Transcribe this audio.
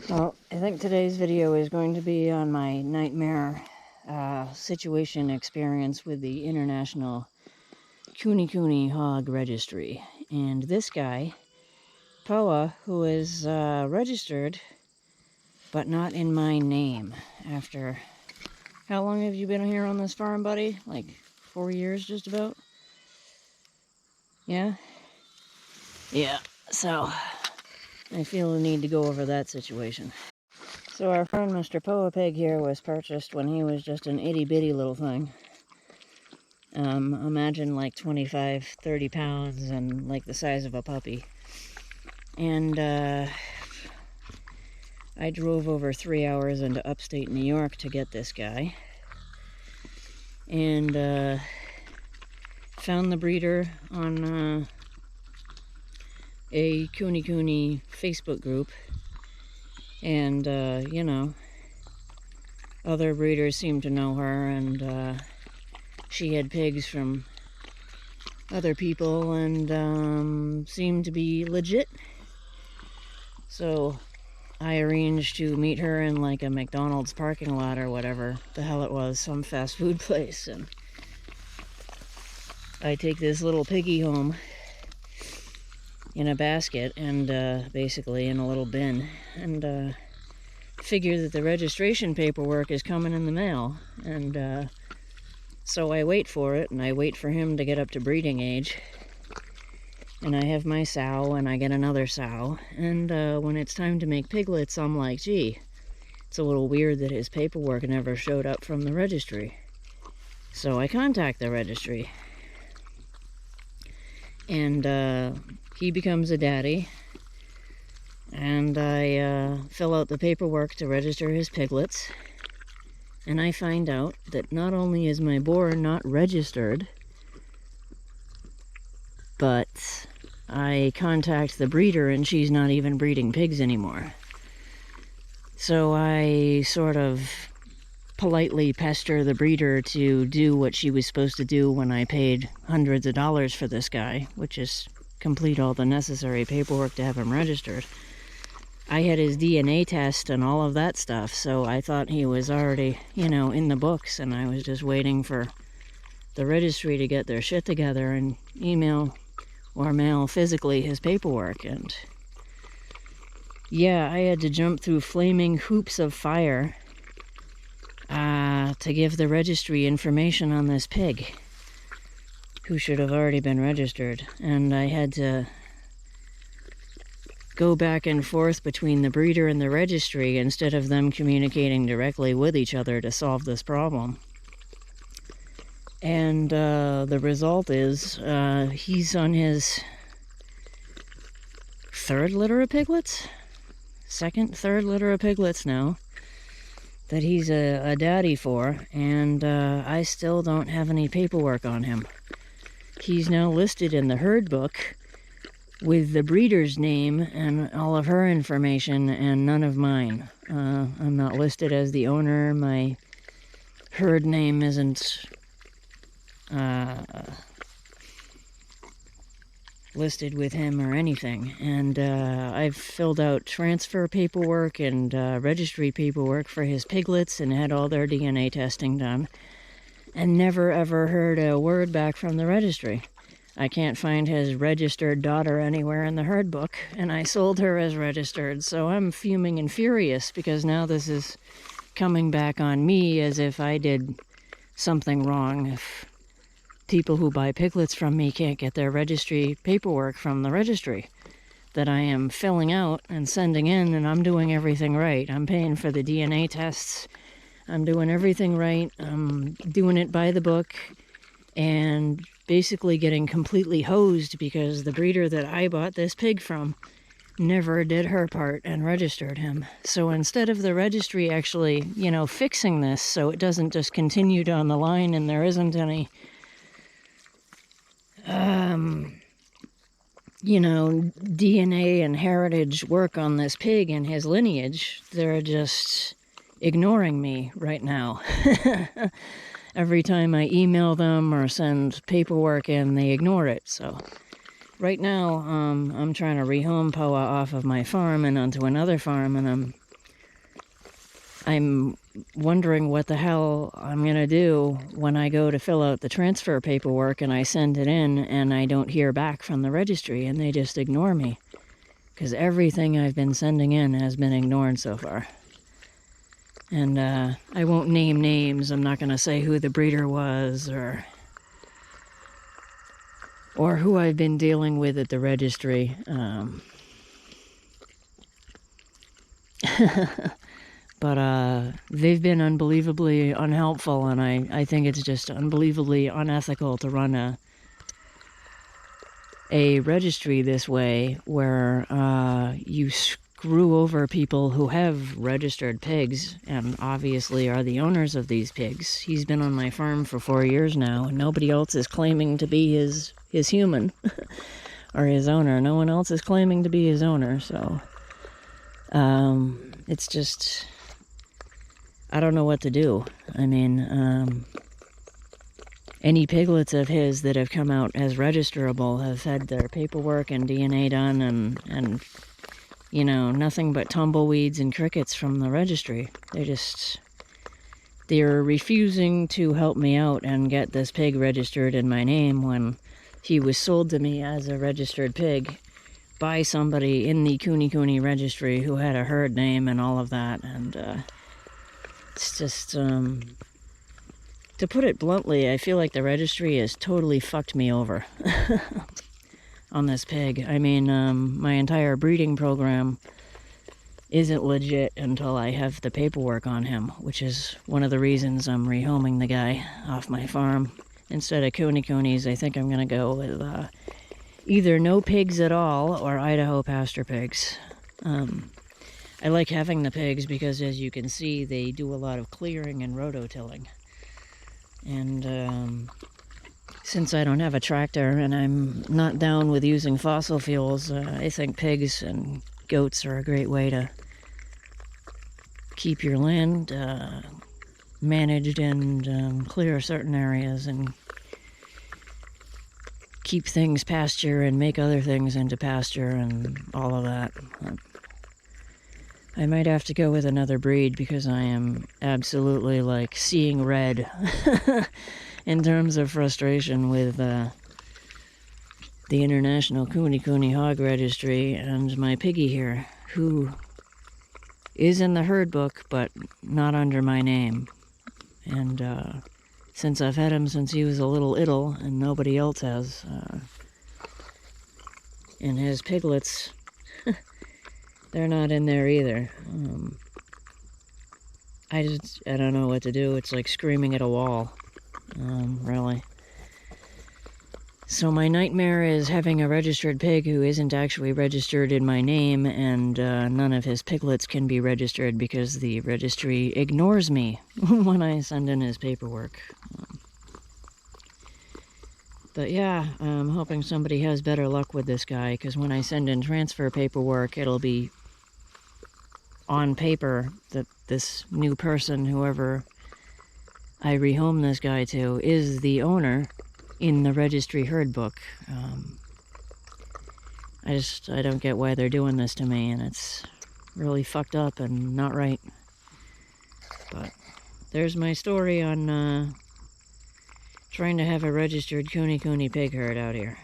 Well, I think today's video is going to be on my nightmare situation experience with the International Kunekune Hog Registry. And this guy, Poa, who is registered, but not in my name. After, how long have you been here on this farm, buddy? Like 4 years, just about? Yeah? Yeah, so I feel the need to go over that situation. So our friend Mr. Poa Pig here was purchased when he was just an itty-bitty little thing. Imagine like 25, 30 pounds and like the size of a puppy. And I drove over 3 hours into upstate New York to get this guy. And found the breeder on a Kunekune Facebook group. And, you know, other breeders seemed to know her, and she had pigs from other people and seemed to be legit. So I arranged to meet her in like a McDonald's parking lot or whatever the hell it was, some fast food place. And I take this little piggy home in a basket and basically in a little bin, and figure that the registration paperwork is coming in the mail. And so I wait for it, and I wait for him to get up to breeding age. And I have my sow, and I get another sow. And when it's time to make piglets, I'm like, gee, it's a little weird that his paperwork never showed up from the registry. So I contact the registry. And he becomes a daddy. And I fill out the paperwork to register his piglets. And I find out that not only is my boar not registered, but I contact the breeder and she's not even breeding pigs anymore. So I sort of politely pester the breeder to do what she was supposed to do when I paid hundreds of dollars for this guy, which is complete all the necessary paperwork to have him registered. I had his DNA test and all of that stuff, so I thought he was already, you know, in the books, and I was just waiting for the registry to get their shit together and email or mail physically his paperwork. And yeah, I had to jump through flaming hoops of fire to give the registry information on this pig, who should have already been registered. And I had to go back and forth between the breeder and the registry instead of them communicating directly with each other to solve this problem. And the result is he's on his third litter of piglets? Third litter of piglets now that he's a daddy for, and I still don't have any paperwork on him. He's now listed in the herd book with the breeder's name and all of her information and none of mine. I'm not listed as the owner. My herd name isn't listed with him or anything. And I've filled out transfer paperwork and registry paperwork for his piglets and had all their DNA testing done, and never ever heard a word back from the registry. I can't find his registered daughter anywhere in the herd book, and I sold her as registered, so I'm fuming and furious because now this is coming back on me as if I did something wrong. If people who buy piglets from me can't get their registry paperwork from the registry that I am filling out and sending in, and I'm doing everything right. I'm paying for the DNA tests. I'm doing everything right. I'm doing it by the book, and basically getting completely hosed because the breeder that I bought this pig from never did her part and registered him. So instead of the registry actually, you know, fixing this so it doesn't just continue down the line and there isn't any, you know, DNA and heritage work on this pig and his lineage, they're just ignoring me right now. Every time I email them or send paperwork in, they ignore it. So right now, I'm trying to rehome Poa off of my farm and onto another farm, and I'm I'm wondering what the hell I'm going to do when I go to fill out the transfer paperwork and I send it in and I don't hear back from the registry and they just ignore me. Because everything I've been sending in has been ignored so far. And I won't name names. I'm not going to say who the breeder was or who I've been dealing with at the registry. But they've been unbelievably unhelpful, and I think it's just unbelievably unethical to run a registry this way, where you screw over people who have registered pigs and obviously are the owners of these pigs. He's been on my farm for 4 years now, and nobody else is claiming to be his human or his owner. No one else is claiming to be his owner, so it's just, I don't know what to do. I mean, any piglets of his that have come out as registerable have had their paperwork and DNA done, and you know, nothing but tumbleweeds and crickets from the registry. They're refusing to help me out and get this pig registered in my name when he was sold to me as a registered pig by somebody in the Kunekune registry who had a herd name and all of that. And it's just, to put it bluntly, I feel like the registry has totally fucked me over on this pig. I mean, my entire breeding program isn't legit until I have the paperwork on him, which is one of the reasons I'm rehoming the guy off my farm. Instead of Kunekunes, I think I'm going to go with either no pigs at all or Idaho pasture pigs. I like having the pigs because, as you can see, they do a lot of clearing and rototilling. And since I don't have a tractor and I'm not down with using fossil fuels, I think pigs and goats are a great way to keep your land managed and clear certain areas and keep things pasture and make other things into pasture and all of that. I might have to go with another breed because I am absolutely like seeing red in terms of frustration with the International Kunekune Hog Registry and my piggy here, who is in the herd book but not under my name. And since I've had him since he was a little iddle and nobody else has, and his piglets, they're not in there either. I don't know what to do. It's like screaming at a wall, really. So my nightmare is having a registered pig who isn't actually registered in my name, and none of his piglets can be registered because the registry ignores me when I send in his paperwork. But yeah, I'm hoping somebody has better luck with this guy, because when I send in transfer paperwork, it'll be on paper that this new person, whoever I rehome this guy to, is the owner in the registry herd book. I don't get why they're doing this to me, and it's really fucked up and not right. But there's my story on trying to have a registered Kunekune pig herd out here.